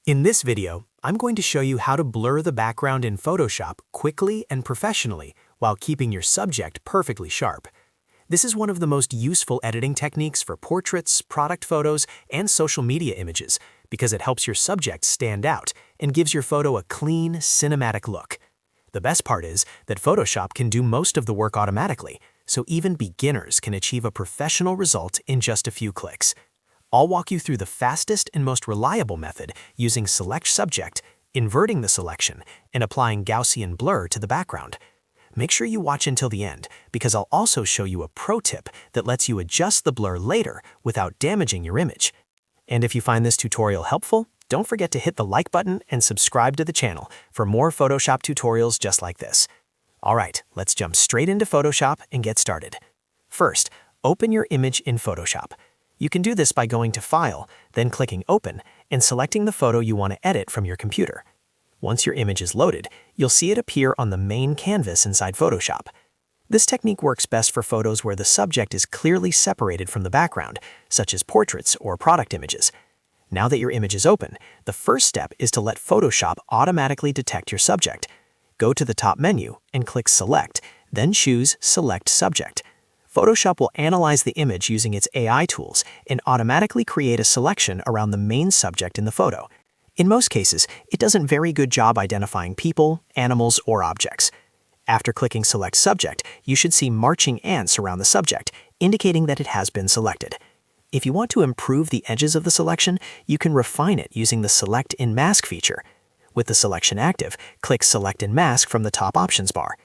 In this video, I'm going to show you how to blur the background in Photoshop quickly and professionally while keeping your subject perfectly sharp. This is one of the most useful editing techniques for portraits, product photos, and social media images because it helps your subject stand out and gives your photo a clean, cinematic look. The best part is that Photoshop can do most of the work automatically, so even beginners can achieve a professional result in just a few clicks. I'll walk you through the fastest and most reliable method using Select Subject, inverting the selection, and applying Gaussian blur to the background. Make sure you watch until the end, because I'll also show you a pro tip that lets you adjust the blur later without damaging your image. And if you find this tutorial helpful, don't forget to hit the like button and subscribe to the channel for more Photoshop tutorials just like this. Alright, let's jump straight into Photoshop and get started. First, open your image in Photoshop. You can do this by going to File, then clicking Open, and selecting the photo you want to edit from your computer. Once your image is loaded, you'll see it appear on the main canvas inside Photoshop. This technique works best for photos where the subject is clearly separated from the background, such as portraits or product images. Now that your image is open, the first step is to let Photoshop automatically detect your subject. Go to the top menu and click Select, then choose Select Subject. Photoshop will analyze the image using its AI tools and automatically create a selection around the main subject in the photo. In most cases, it does a very good job identifying people, animals, or objects. After clicking Select Subject, you should see marching ants around the subject, indicating that it has been selected. If you want to improve the edges of the selection, you can refine it using the Select in Mask feature. With the selection active, click Select in Mask from the top options bar.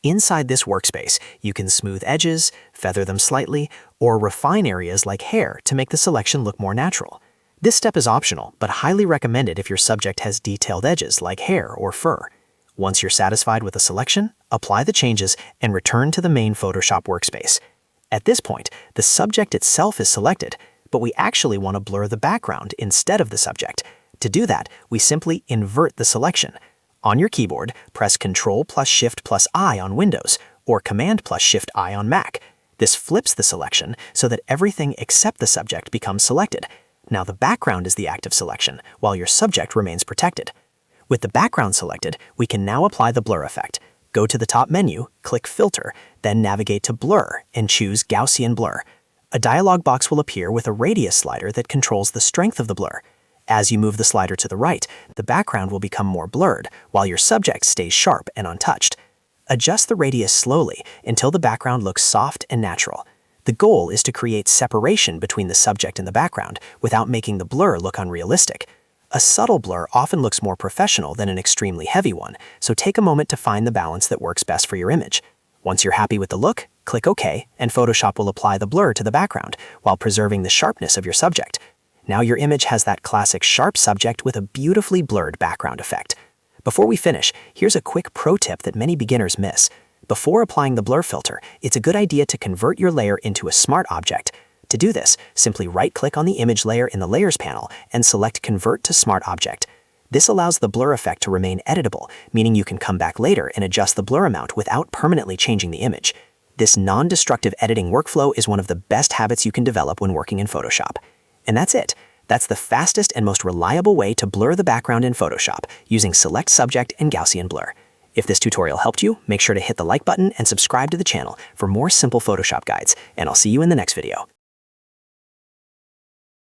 Inside this workspace, you can smooth edges, feather them slightly, or refine areas like hair to make the selection look more natural. This step is optional, but highly recommended if your subject has detailed edges like hair or fur. Once you're satisfied with the selection, apply the changes and return to the main Photoshop workspace. At this point, the subject itself is selected, but we actually want to blur the background instead of the subject. To do that, we simply invert the selection. On your keyboard, press Ctrl plus Shift plus I on Windows or Command plus Shift I on Mac. This flips the selection so that everything except the subject becomes selected. Now the background is the active selection, while your subject remains protected. With the background selected, we can now apply the blur effect. Go to the top menu, click Filter, then navigate to Blur and choose Gaussian Blur. A dialog box will appear with a radius slider that controls the strength of the blur. As you move the slider to the right, the background will become more blurred, while your subject stays sharp and untouched. Adjust the radius slowly until the background looks soft and natural. The goal is to create separation between the subject and the background without making the blur look unrealistic. A subtle blur often looks more professional than an extremely heavy one, so take a moment to find the balance that works best for your image. Once you're happy with the look, click OK, and Photoshop will apply the blur to the background while preserving the sharpness of your subject. Now your image has that classic sharp subject with a beautifully blurred background effect. Before we finish, here's a quick pro tip that many beginners miss. Before applying the blur filter, it's a good idea to convert your layer into a smart object. To do this, simply right-click on the image layer in the Layers panel and select Convert to Smart Object. This allows the blur effect to remain editable, meaning you can come back later and adjust the blur amount without permanently changing the image. This non-destructive editing workflow is one of the best habits you can develop when working in Photoshop. And that's it. That's the fastest and most reliable way to blur the background in Photoshop using Select Subject and Gaussian Blur. If this tutorial helped you, make sure to hit the like button and subscribe to the channel for more simple Photoshop guides, and I'll see you in the next video.